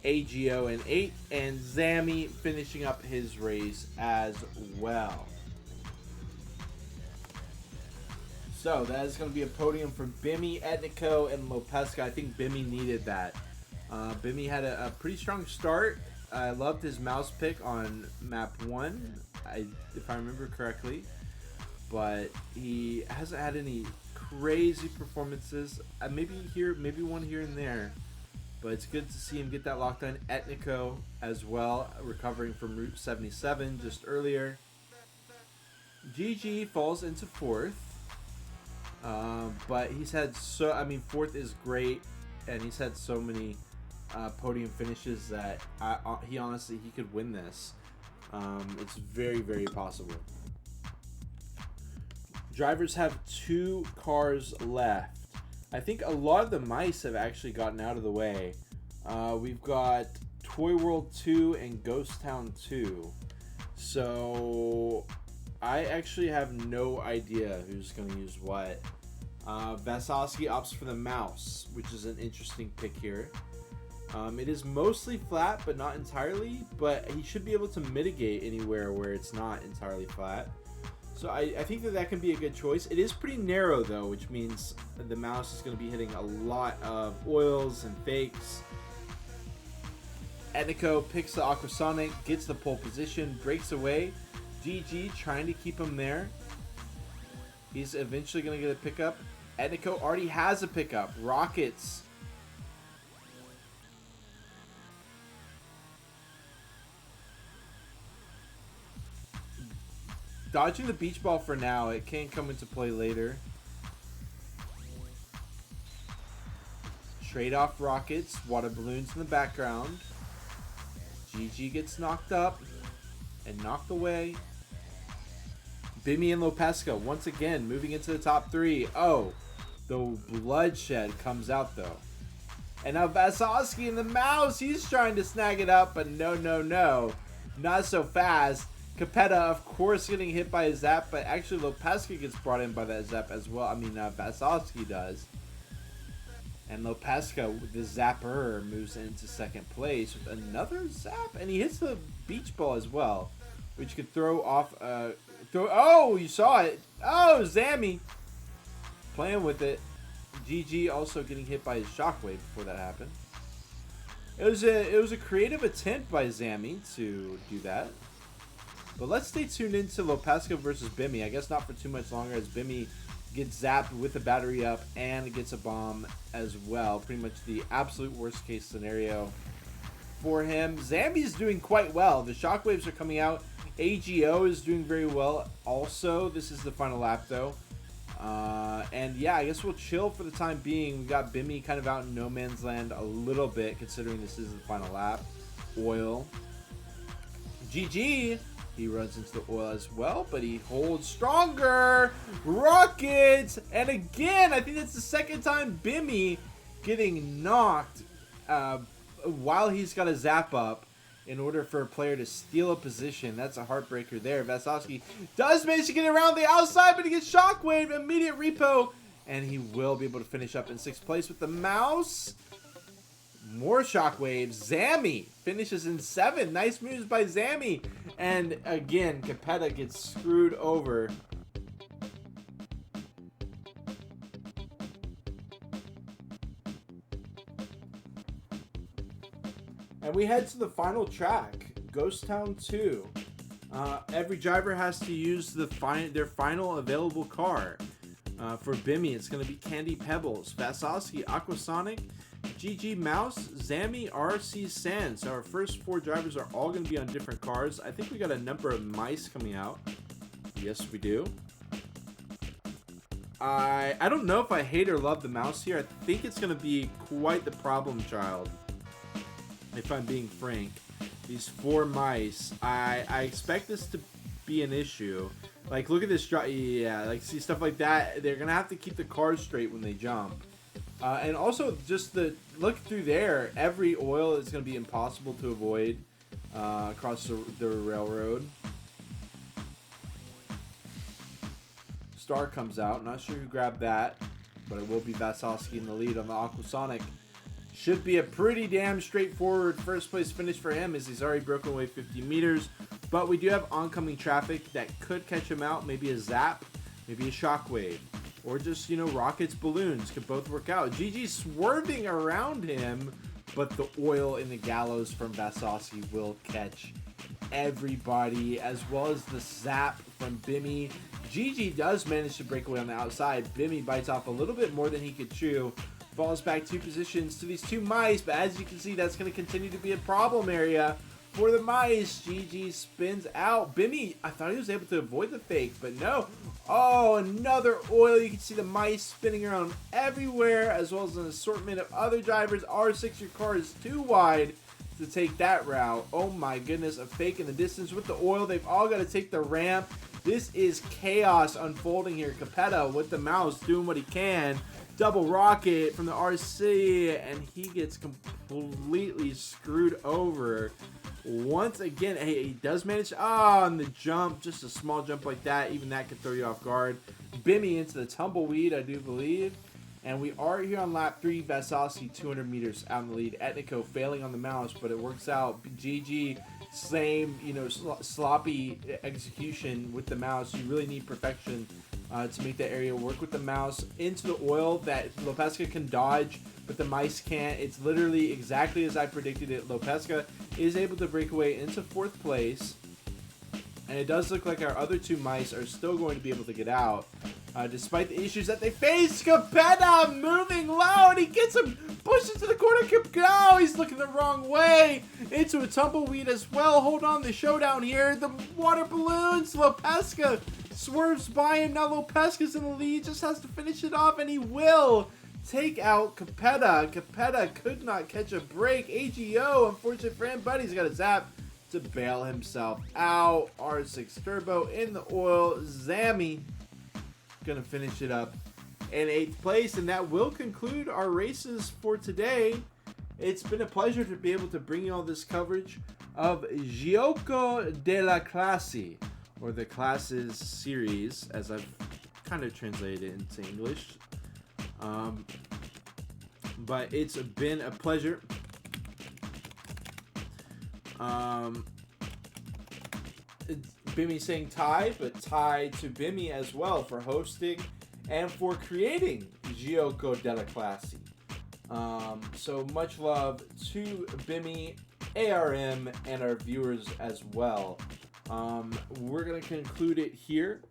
Speaker 1: AGO in 8th. And Zammy finishing up his race as well. So that is going to be a podium for Bimmy, Etnico, and Lopesca. I think Bimmy needed that. Bimmy had a pretty strong start. I loved his mouse pick on map 1, if I remember correctly. But he hasn't had any crazy performances. Maybe one here and there. But it's good to see him get that lockdown. Etnico as well, recovering from Route 77 just earlier. GG falls into fourth. But he's had so, I mean, fourth is great, and he's had so many podium finishes that he honestly, he could win this. It's very, very possible. Drivers have 2 cars left. I think a lot of the mice have actually gotten out of the way. We've got Toy World 2 and Ghost Town 2. So I actually have no idea who's going to use what. Vasowski opts for the mouse, which is an interesting pick here. It is mostly flat, but not entirely, but he should be able to mitigate anywhere where it's not entirely flat. So I think that can be a good choice. It is pretty narrow, though, which means the mouse is going to be hitting a lot of oils and fakes. Etnico picks the Aquasonic, gets the pole position, breaks away. GG trying to keep him there. He's eventually going to get a pickup. Etnico already has a pickup. Rockets. Dodging the beach ball for now. It can come into play later. Trade off rockets. Water balloons in the background. GG gets knocked up and knocked away. Bimmy and Lopesca once again moving into the top 3. Oh, the bloodshed comes out though. And now Vasowski and the mouse. He's trying to snag it up, but no. Not so fast. Capetta, of course, getting hit by a zap, but actually Lopesca gets brought in by that zap as well. I mean, Vasowski does. And Lopesca, the zapper, moves into second place with another zap, and he hits the beach ball as well, which could throw off. Oh, you saw it. Oh, Zammy playing with it. GG also getting hit by his shockwave before that happened. It was a creative attempt by Zammy to do that. But let's stay tuned into Lopesca versus Bimmy. I guess not for too much longer, as Bimmy gets zapped with the battery up and gets a bomb as well. Pretty much the absolute worst case scenario for him. Zammy's doing quite well. The shockwaves are coming out. AGO is doing very well also. This is the final lap though. And yeah, I guess we'll chill for the time being. We got Bimmy kind of out in no man's land a little bit, considering this is the final lap. Oil. GG. He runs into the oil as well, but he holds stronger. Rockets! And again, I think that's the second time Bimmy getting knocked while he's got a zap up in order for a player to steal a position. That's a heartbreaker there. Vasowski does manage to get around the outside, but he gets shockwave, immediate repo, and he will be able to finish up in 6th place with the mouse. More shockwaves. Zammy finishes in 7th. Nice moves by Zammy. And again, Capetta gets screwed over. And we head to the final track, Ghost Town 2. Every driver has to use their final available car. For Bimmy, it's going to be Candy Pebbles, Vasowski, Aquasonic, GG Mouse, Zammy, RC Sand. So our first 4 drivers are all going to be on different cars. I think we got a number of mice coming out. Yes, we do. I don't know if I hate or love the mouse here. I think it's going to be quite the problem child, if I'm being frank. These 4 mice, I expect this to be an issue. Like, look at this drive. Yeah, like, see stuff like that. They're going to have to keep the cars straight when they jump. And also, just the look through there, every oil is going to be impossible to avoid across the railroad. Star comes out. Not sure who grabbed that, but it will be Vasowski in the lead on the Aquasonic. Should be a pretty damn straightforward first place finish for him, as he's already broken away 50 meters. But we do have oncoming traffic that could catch him out. Maybe a zap, maybe a shockwave. Or just, you know, rockets, balloons could both work out. GG swerving around him, but the oil in the gallows from Vasowski will catch everybody, as well as the zap from Bimmy. GG does manage to break away on the outside. Bimmy bites off a little bit more than he could chew. Falls back 2 positions to these 2 mice, but as you can see, that's going to continue to be a problem area for the mice. GG spins out. Bimmy, I thought he was able to avoid the fake, but no. Oh, another oil. You can see the mice spinning around everywhere, as well as an assortment of other drivers. R6, your car is too wide to take that route. Oh my goodness, a fake in the distance with the oil. They've all got to take the ramp. This is chaos unfolding here. Capetta with the mouse doing what he can. Double rocket from the RC, and he gets completely screwed over. Once again, hey, he does manage, on the jump, just a small jump like that, even that could throw you off guard. Bimmy into the tumbleweed, I do believe. And we are here on lap 3, Vasosky 200 meters out in the lead. Etnico failing on the mouse, but it works out. GG, same, sloppy execution with the mouse. You really need perfection to make that area work with the mouse. Into the oil that Lopesca can dodge, but the mice can't. It's literally exactly as I predicted it. Lopesca is able to break away into 4th place. And it does look like our other 2 mice are still going to be able to get out. Despite the issues that they face, Capetta moving low, and he gets him pushed into the corner. Oh, he's looking the wrong way. Into a tumbleweed as well. Hold on, the showdown here. The water balloons. Lopesca swerves by him. Now Lopesca's in the lead. Just has to finish it off, and he will take out Capetta. Capetta could not catch a break. AGO, unfortunate for him, but he's got a zap to bail himself out. R6 Turbo in the oil. Zammy gonna finish it up in 8th place, and that will conclude our races for today. It's been a pleasure to be able to bring you all this coverage of Gioco delle Classi, or the Classes series, as I've kind of translated it into English. But it's been a pleasure. Bimmy saying tie, but tie to Bimmy as well for hosting and for creating Gioco delle Classi. So much love to Bimmy, ARM, and our viewers as well. We're going to conclude it here,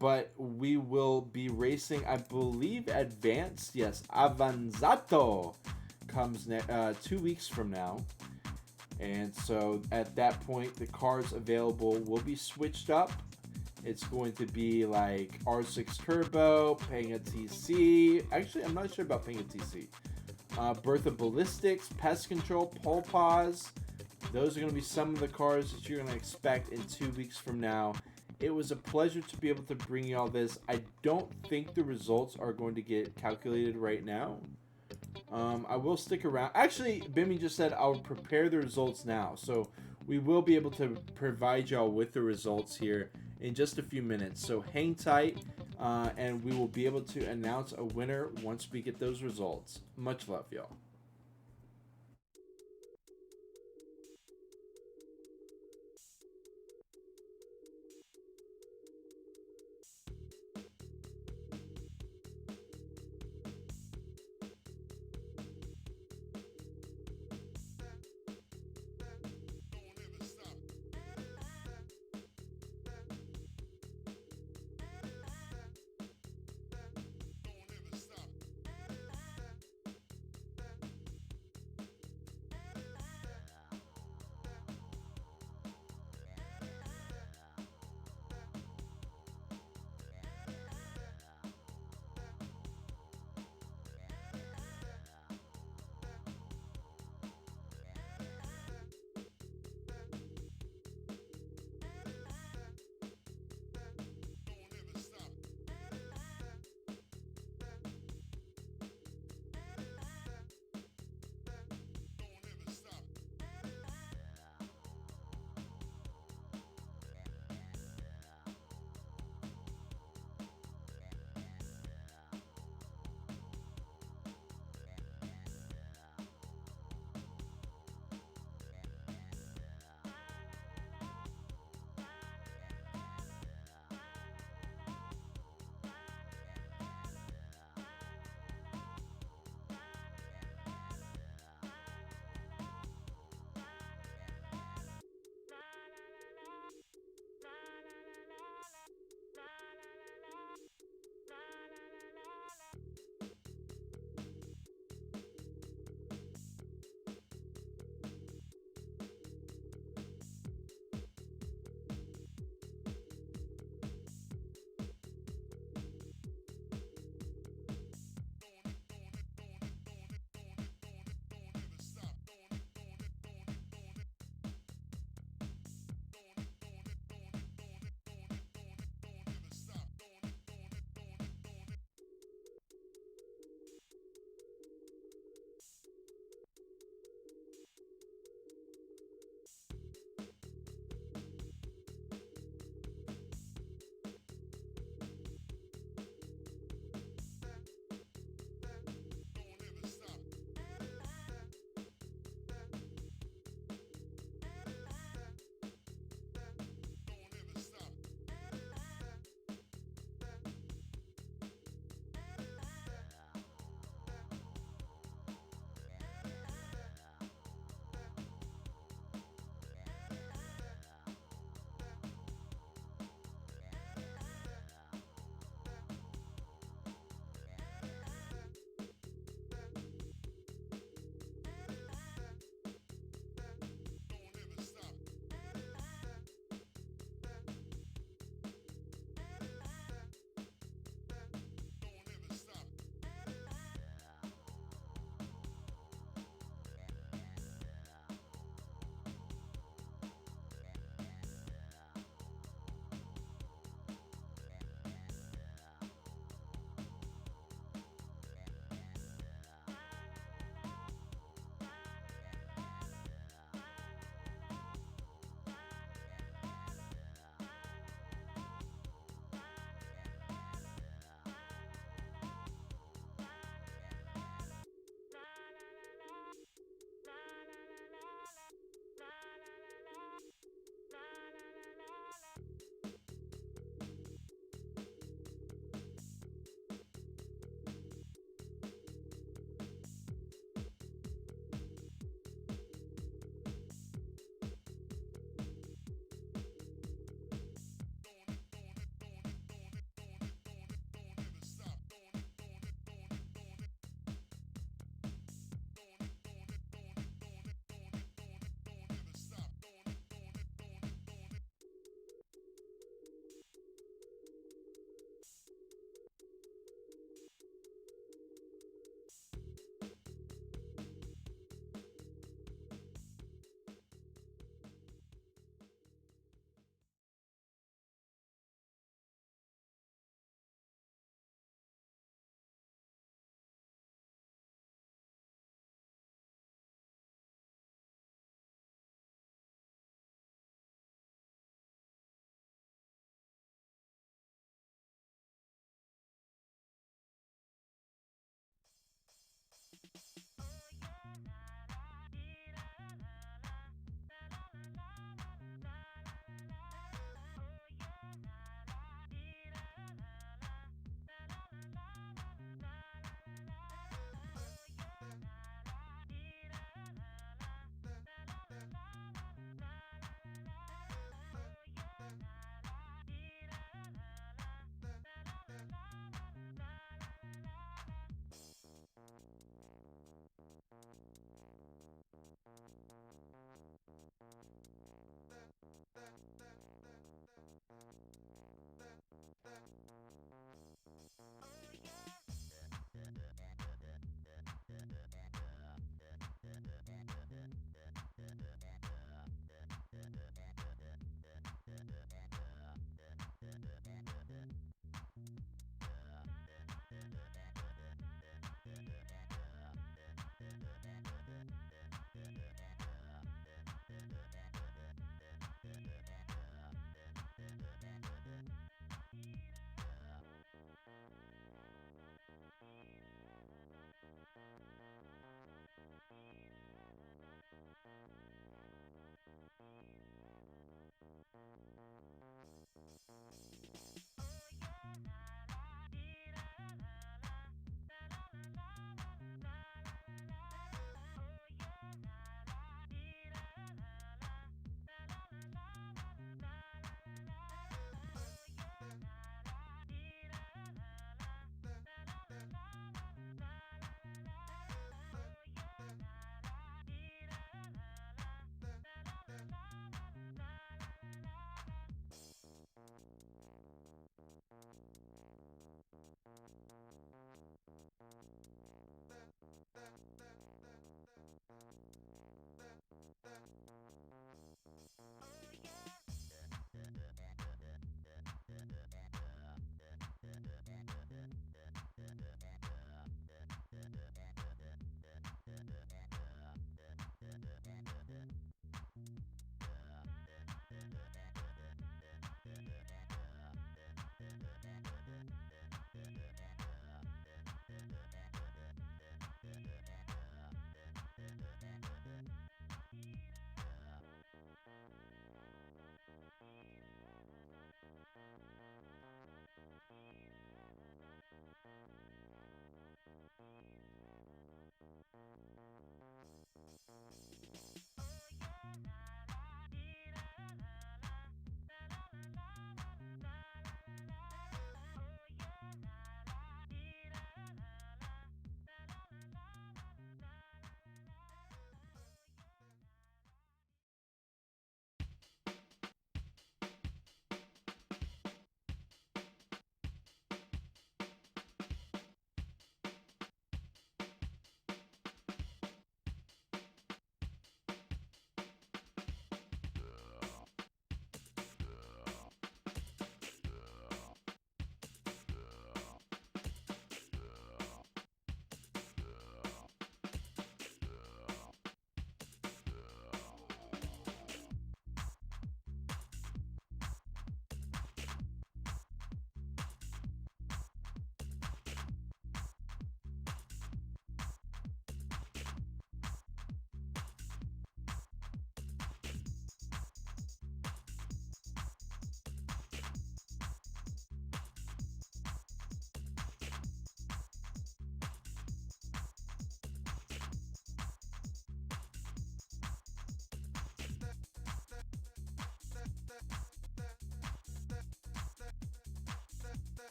Speaker 1: but we will be racing, I believe, Advanced. Yes, Avanzato comes 2 weeks from now. And so at that point, the cars available will be switched up. It's going to be like R6 Turbo, Panga TC. Actually, I'm not sure about Panga TC. Bertha Ballistics, Pest Control, Pole Pause. Those are going to be some of the cars that you're going to expect in 2 weeks from now. It was a pleasure to be able to bring you all this. I don't think the results are going to get calculated right now. I will stick around. Actually, Bimmy just said I'll prepare the results now. So we will be able to provide y'all with the results here in just a few minutes. So hang tight, and we will be able to announce a winner once we get those results. Much love, y'all.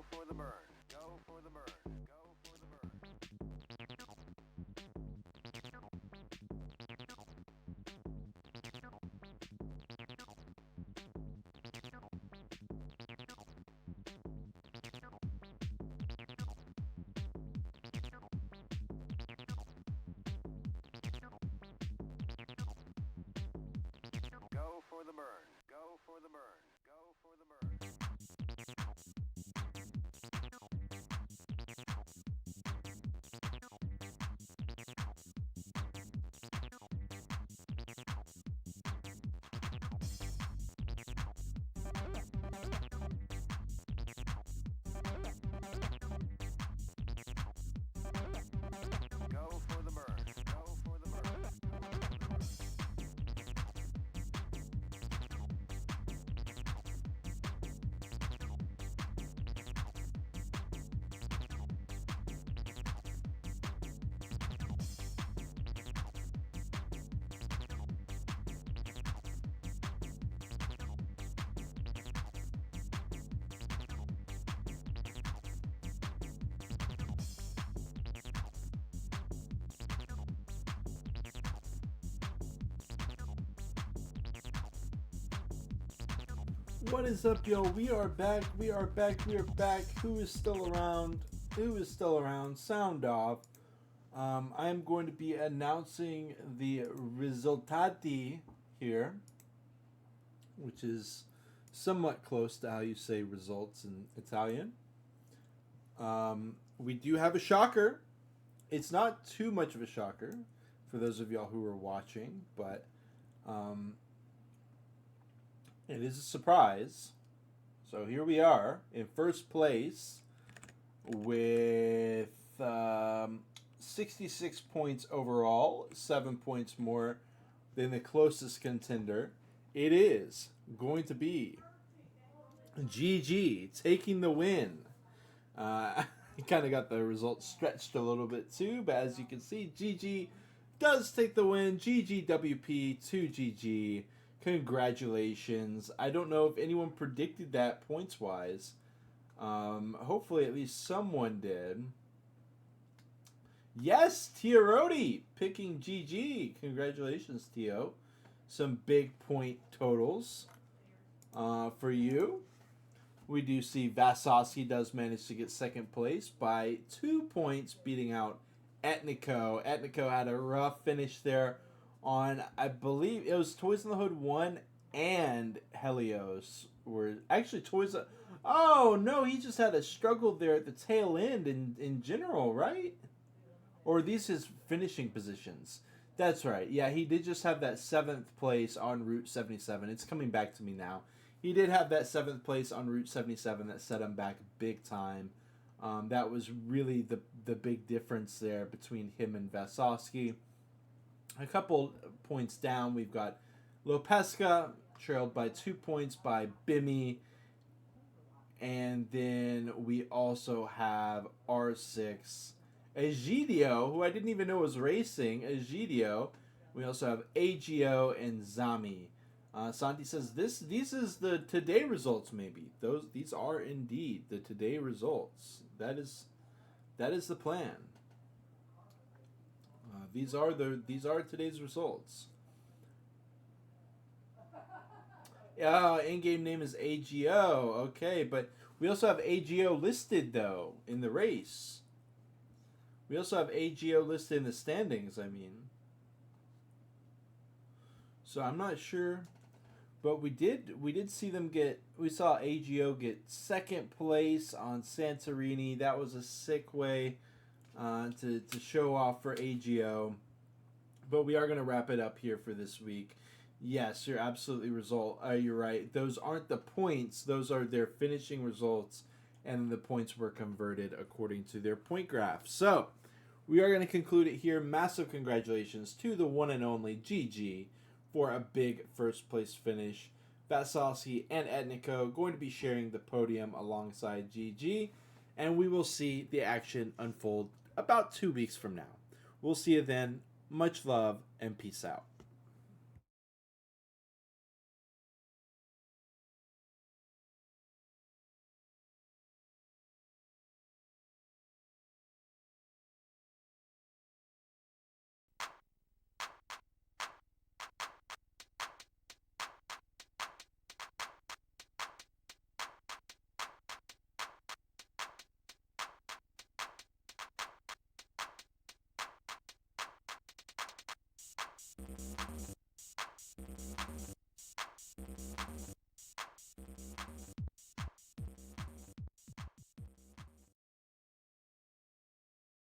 Speaker 2: Go for the burn. Go for the burn. Go for the burn. Go for the burn. Go for the burn. Go for the burn. Go for the burn. Go for the burn.
Speaker 1: What is up, yo? We are back. We are back. We are back. Who is still around? Who is still around? Sound off. I am going to be announcing the risultati here, which is somewhat close to how you say results in Italian. We do have a shocker. It's not too much of a shocker for those of y'all who are watching, but it is a surprise. So here we are in first place with 66 points overall, 7 points more than the closest contender. It is going to be GG taking the win. He kind of got the results stretched a little bit too, but as you can see, GG does take the win. GGWP to GG. Congratulations. I don't know if anyone predicted that points-wise. Hopefully at least someone did. Yes, Tiarodi picking GG. Congratulations, Tio. Some big point totals for you. We do see Vasosky does manage to get second place by 2 points, beating out Etnico. Etnico had a rough finish there on, I believe it was Toys in the Hood 1 and Helios. Were actually Toys. Oh no, he just had a struggle there at the tail end in general, right? Or are these his finishing positions? That's right. Yeah, he did just have that 7th place on Route 77. It's coming back to me now. He did have that 7th place on Route 77 that set him back big time. That was really the big difference there between him and Vasosky. A couple points down, we've got Lopesca, trailed by 2 points by Bimmy. And then we also have R6 Egidio, who I didn't even know was racing. Egidio. We also have AGO and Zami. Santi says these is the today results. Maybe these are indeed the today results. That is the plan. These are today's results. In-game name is AGO. Okay, but we also have AGO listed though in the race. We also have AGO listed in the standings. I mean, so I'm not sure, but we did see them get. We saw AGO get second place on Santorini. That was a sick way to show off for AGO. But we are going to wrap it up here for this week. Yes, you're absolutely you're right. Those aren't the points. Those are their finishing results, and the points were converted according to their point graph. So we are going to conclude it here. Massive congratulations to the one and only GG for a big first place finish. Vasosky and Etnico going to be sharing the podium alongside GG, and we will see the action unfold about 2 weeks from now. We'll see you then. Much love and peace out.